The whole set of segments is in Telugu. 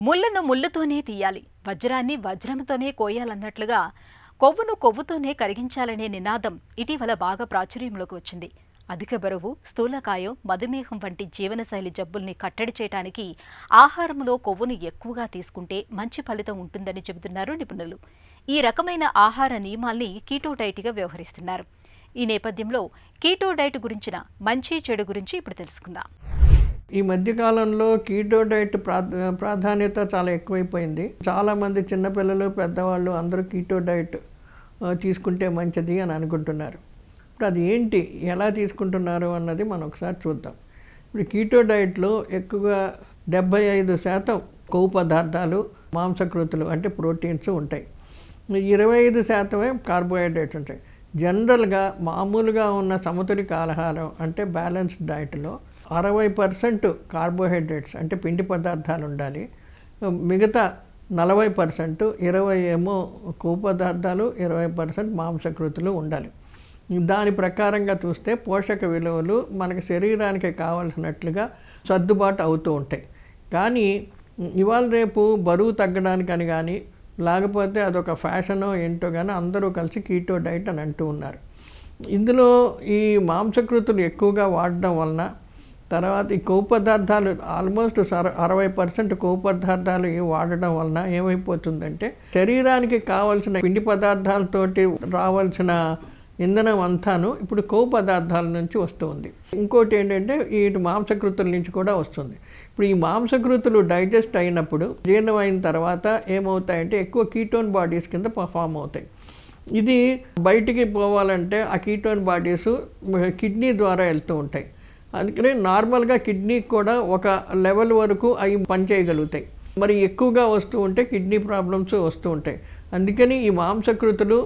ముళ్ళను ముళ్ళుతోనే తీయాలి, వజ్రాన్ని వజ్రంతోనే కోయాలన్నట్లుగా కొవ్వును కొవ్వుతోనే కరిగించాలనే నినాదం ఇటీవల బాగా ప్రాచుర్యంలోకి వచ్చింది. అధిక బరువు, స్థూలకాయం, మధుమేహం వంటి జీవనశైలి జబ్బుల్ని కట్టడి చేయడానికి ఆహారంలో కొవ్వును ఎక్కువగా తీసుకుంటే మంచి ఫలితం ఉంటుందని చెబుతున్నారు నిపుణులు. ఈ రకమైన ఆహార నియమాల్ని కీటో డైట్గా వ్యవహరిస్తున్నారు. ఈ నేపథ్యంలో కీటో డైట్ గురించిన మంచి చెడు గురించి ఇప్పుడు తెలుసుకుందాం. ఈ మధ్యకాలంలో కీటో డైట్ ప్రాధాన్యత చాలా ఎక్కువైపోయింది. చాలామంది చిన్నపిల్లలు, పెద్దవాళ్ళు అందరూ కీటో డైట్ తీసుకుంటే మంచిది అని అనుకుంటున్నారు. ఇప్పుడు అది ఏంటి, ఎలా తీసుకుంటున్నారు అన్నది మనం ఒకసారి చూద్దాం. ఇప్పుడు కీటో డైట్లో ఎక్కువగా 75% కొవ్వు పదార్థాలు, మాంసకృతులు అంటే ప్రోటీన్స్ ఉంటాయి. 25% కార్బోహైడ్రేట్స్ ఉంటాయి. జనరల్గా మామూలుగా ఉన్న సమతులిత ఆహారం అంటే బ్యాలెన్స్డ్ డైట్లో 60% కార్బోహైడ్రేట్స్ అంటే పిండి పదార్థాలు ఉండాలి. మిగతా 40%, 20 ఏమో కొవ్వు పదార్థాలు, 20% మాంసకృతులు ఉండాలి. దాని ప్రకారంగా చూస్తే పోషక విలువలు మనకి శరీరానికి కావాల్సినట్లుగా సర్దుబాటు అవుతూ ఉంటాయి. కానీ ఇవాళ రేపు బరువు తగ్గడానికని కానీ, లేకపోతే అదొక ఫ్యాషనో ఏంటో కానీ అందరూ కలిసి కీటో డైట్ అని అంటూ ఉన్నారు. ఇందులో ఈ మాంసకృతులు ఎక్కువగా వాడడం వలన, తర్వాత ఈ కొవ్వు పదార్థాలు ఆల్మోస్ట్ 60% కొవ్వు పదార్థాలు వాడడం వలన ఏమైపోతుందంటే శరీరానికి కావాల్సిన పిండి పదార్థాలతోటి రావాల్సిన ఇంధనం అంతాను ఇప్పుడు కొవ్వు పదార్థాల నుంచి వస్తుంది. ఇంకోటి ఏంటంటే ఈ మాంసకృతుల నుంచి కూడా వస్తుంది. ఇప్పుడు ఈ మాంసకృతులు డైజెస్ట్ అయినప్పుడు, జీర్ణం అయిన తర్వాత ఏమవుతాయంటే ఎక్కువ కీటోన్ బాడీస్ కింద ఫామ్ అవుతాయి. ఇది బయటికి పోవాలంటే ఆ కీటోన్ బాడీస్ కిడ్నీ ద్వారా వెళ్తూ ఉంటాయి. అందుకని నార్మల్గా కిడ్నీకి కూడా ఒక లెవెల్ వరకు అవి పనిచేయగలుగుతాయి. మరి ఎక్కువగా వస్తూ ఉంటే కిడ్నీ ప్రాబ్లమ్స్ వస్తూ ఉంటాయి. అందుకని ఈ మాంసకృతులు,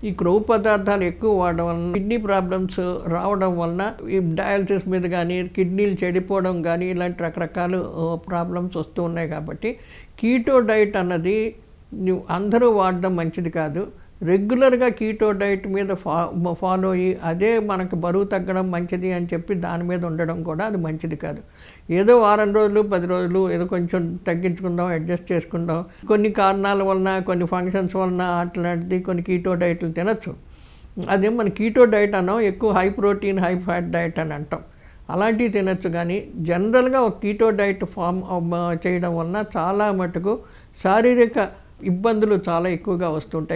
ఈ కొవ్వు పదార్థాలు ఎక్కువ వాడడం వలన కిడ్నీ ప్రాబ్లమ్స్ రావడం వలన ఈ డయాలసిస్ మీద కానీ, కిడ్నీలు చెడిపోవడం కానీ ఇలాంటి రకరకాల ప్రాబ్లమ్స్ వస్తూ ఉన్నాయి. కాబట్టి కీటో డైట్ అన్నది అందరూ వాడడం మంచిది కాదు. రెగ్యులర్గా కీటో డైట్ మీద ఫాలో అయ్యి అదే మనకు బరువు తగ్గడం మంచిది అని చెప్పి దాని మీద ఉండడం కూడా అది మంచిది కాదు. ఏదో వారం రోజులు, 10 రోజులు ఏదో కొంచెం తగ్గించుకుందాం, అడ్జస్ట్ చేసుకుందాం, కొన్ని కారణాల వలన, కొన్ని ఫంక్షన్స్ వలన అట్లాంటిది కొన్ని కీటో డైట్లు తినచ్చు. అదే మన కీటో డైట్ అన్నాం, ఎక్కువ high protein, high fat diet అని అంటాం. అలాంటివి తినచ్చు. కానీ జనరల్గా ఒక కీటో డైట్ ఫామ్ చేయడం వలన చాలా మటుకు శారీరక ఇబ్బందులు చాలా ఎక్కువగా వస్తుంటాయి.